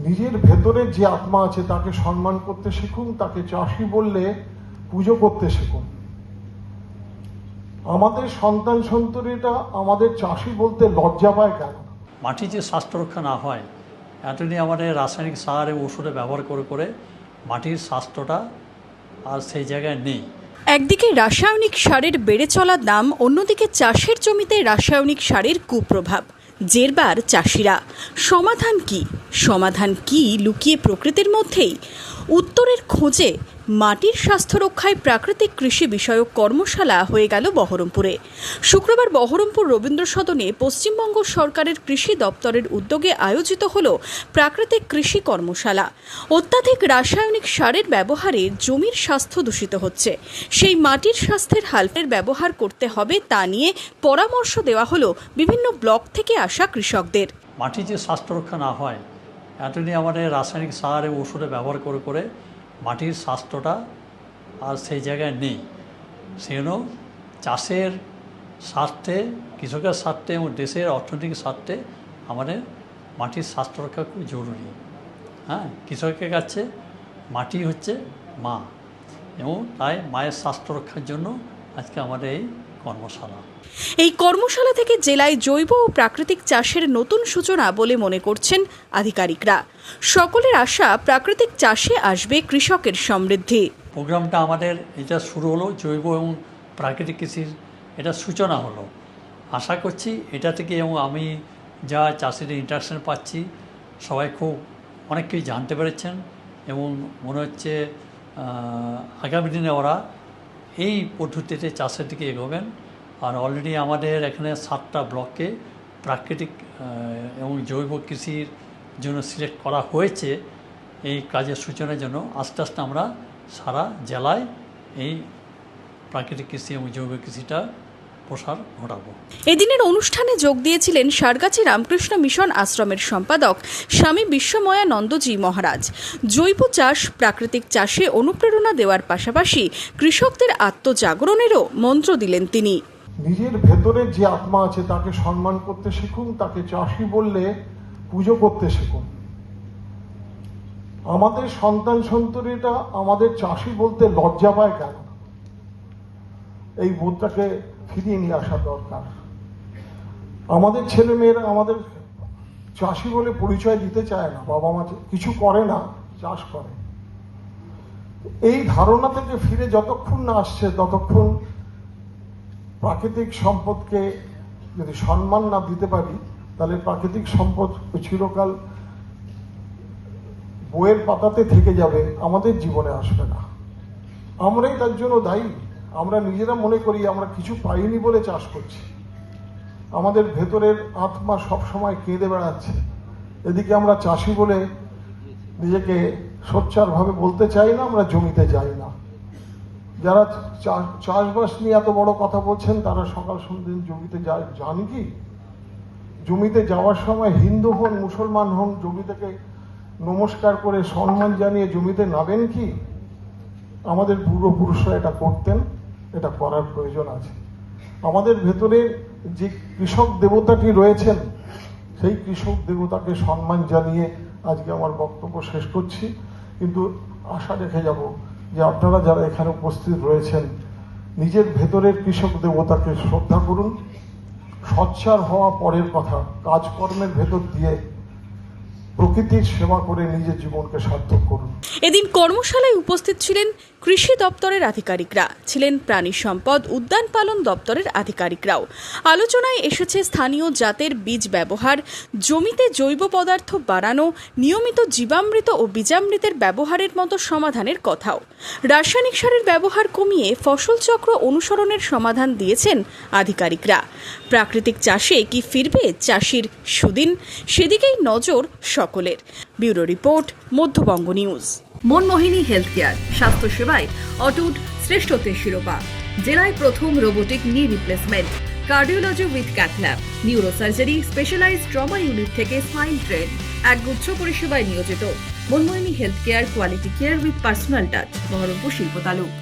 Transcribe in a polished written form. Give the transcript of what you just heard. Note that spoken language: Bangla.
নিজের ভেতরে যে আত্মা আছে তাকে সম্মান করতে শিখুন, তাকে চাষি বললে পুজো করতে শিখুন। আমাদের সন্তান সন্ততিটা আমাদের চাষি বলতে লজ্জা পায় কেন? মাটি যে স্বাস্থ্য রক্ষা না হয়, এতদিন আমাদের রাসায়নিক সার এবং ওষুধে ব্যবহার করে করে মাটির স্বাস্থ্যটা আর সেই জায়গায় নেই। একদিকে রাসায়নিক সারের বেড়ে চলার দাম, অন্যদিকে চাষের জমিতে রাসায়নিক সারের কুপ্রভাব। জেরবার চাষিরা। সমাধান কি লুকিয়ে প্রকৃতির মধ্যেই? উত্তরের খোঁজে মাটির স্বাস্থ্য রক্ষায় প্রাকৃতিক কৃষি বিষয়ক কর্মশালা হয়ে গেল বহরমপুরে। শুক্রবার বহরমপুর রবীন্দ্র সদনে পশ্চিমবঙ্গ সরকারের কৃষি দপ্তরের উদ্যোগে আয়োজিত হল প্রাকৃতিক কৃষি কর্মশালা। অত্যাধিক রাসায়নিক সারের ব্যবহারে জমির স্বাস্থ্য দূষিত হচ্ছে। সেই মাটির স্বাস্থ্যের হালফের ব্যবহার করতে হবে তা নিয়ে পরামর্শ দেওয়া হলো বিভিন্ন ব্লক থেকে আসা কৃষকদের। মাটি যে স্বাস্থ্য রক্ষা না হয়, এতদিন আমাদের রাসায়নিক সার এবং ওষুধে ব্যবহার করে করে মাটির স্বাস্থ্যটা আর সেই জায়গায় নেই। সেজন্য চাষের স্বার্থে, কৃষকের স্বার্থে এবং দেশের অর্থনৈতিক স্বার্থে আমাদের মাটির স্বাস্থ্য রক্ষা খুব জরুরি। কৃষকের কাছে মাটি হচ্ছে মা, এবং তাই মায়ের স্বাস্থ্য রক্ষার জন্য আজকে আমাদের এই কর্মশালা। এই কর্মশালা থেকে জেলায় জৈব ও প্রাকৃতিক চাষের নতুন সূচনা বলে মনে করছেন আধিকারিকরা। সকলের আশা, প্রাকৃতিক চাষে আসবে কৃষকের সমৃদ্ধি। প্রোগ্রামটা আমাদের এটা শুরু হলো, জৈব এবং প্রাকৃতিক কৃষির এটা সূচনা হলো। আশা করছি এটা থেকে, এবং আমি যা চাষিদের ইন্টারাকশন পাচ্ছি, সবাই খুব অনেক কিছু জানতে পেরেছেন, এবং মনে হচ্ছে আগামী দিনে ওরা এই পদ্ধতিতে চাষের দিকে এগোবেন। আর অলরেডি আমাদের এখানে 7টা ব্লকে প্রাকৃতিক এবং জৈব কৃষির জন্য সিলেক্ট করা হয়েছে এই কাজের সূচনার জন্য। আস্তে আস্তে আমরা সারা জেলায় এই প্রাকৃতিক কৃষি এবং জৈব কৃষিটা প্রসার ঘটাবো। এদিনের অনুষ্ঠানে যোগ দিয়েছিলেন সারগাছি রামকৃষ্ণ মিশন আশ্রমের সম্পাদক স্বামী বিশ্বময়ানন্দজি মহারাজ। জৈব চাষ, প্রাকৃতিক চাষে অনুপ্রেরণা দেওয়ার পাশাপাশি কৃষকদের আত্মজাগরণেরও মন্ত্র দিলেন তিনি। নিজের ভেতরে যে আত্মা আছে তাকে সম্মান করতে শিখুন, তাকে চাষি বললে পুজো করতে শিখুন। আমাদের সন্তান সন্ততিটা আমাদের চাষি বলতে লজ্জা পায় কেন? এই বোধটাকে ফিরিয়ে নিয়ে আসা দরকার। আমাদের ছেলেমেয়েরা আমাদের চাষি বলে পরিচয় দিতে চায় না, বাবা মা কিছু করে না, চাষ করে। এই ধারণা থেকে ফিরে যতক্ষণ না আসছে ততক্ষণ প্রাকৃতিক সম্পদকে যদি সম্মান না দিতে পারি, তাহলে প্রাকৃতিক সম্পদ চিরকাল বইয়ের পাতাতে থেকে যাবে, আমাদের জীবনে আসবে না। আমরাই তার জন্য দায়ী। আমরা নিজেরা মনে করি আমরা কিছু পাইনি বলে চাষ করছি। আমাদের ভেতরের আত্মা সবসময় কেঁদে বেড়াচ্ছে। এদিকে আমরা চাষি বলে নিজেকে সোচ্চারভাবে বলতে চাই না, আমরা জমিতে যাই না। যারা চাষবাস নিয়ে এত বড় কথা বলছেন তারা সকাল সন্ধ্যে জমিতে যান কি? জমিতে যাওয়ার সময় হিন্দু হন, মুসলমান হন, জমি থেকে নমস্কার করে সম্মান জানিয়ে জমিতে নামেন কি? আমাদের পূর্বপুরুষরা এটা করতেন, এটা করার প্রয়োজন আছে। আমাদের ভেতরে যে কৃষক দেবতাটি রয়েছেন, সেই কৃষক দেবতাকে সম্মান জানিয়ে আজকে আমার বক্তব্য শেষ করছি। কিন্তু আশা রেখে যাব যে আপনারা যারা এখানে উপস্থিত রয়েছেন, নিজের ভেতরের কৃষক দেবতাকে শ্রদ্ধা করুন। সোচ্চার হওয়া পরের কথা, কাজকর্মের ভেতর দিয়ে প্রকৃতির সেবা করে নিজের জীবনকে সার্থক করুন। এদিন কর্মশালায় উপস্থিত ছিলেন কৃষি দপ্তরের আধিকারিকরা, ছিলেন প্রাণী সম্পদ উদ্যান পালন দপ্তরের আধিকারিকরাও। আলোচনায় এসেছে স্থানীয় জাতের বীজ ব্যবহার, জমিতে জৈব পদার্থ বাড়ানো, নিয়মিত জীবামৃত ও বীজামৃতের ব্যবহারের মতো সমাধানের কথাও। রাসায়নিক সারের ব্যবহার কমিয়ে ফসল চক্র অনুসরণের সমাধান দিয়েছেন আধিকারিকরা। প্রাকৃতিক চাষে কি ফিরবে চাষির সুদিন? সেদিকেই নজর সকলের। Bureau report, Madhyabanga news. Monmohini health care, স্বাস্থ্যসেবায় অটুট শ্রেষ্ঠত্বের শিরোপা। জেলায় প্রথম robotic knee replacement, cardiology with cath lab, neurosurgery, specialised trauma unit থেকে স্পাইন ট্রেন, একগুচ্ছ পরিষেবায় নিয়োজিত। Monmohini health care, quality care with personal touch, Baharampur শিল্প তালুক।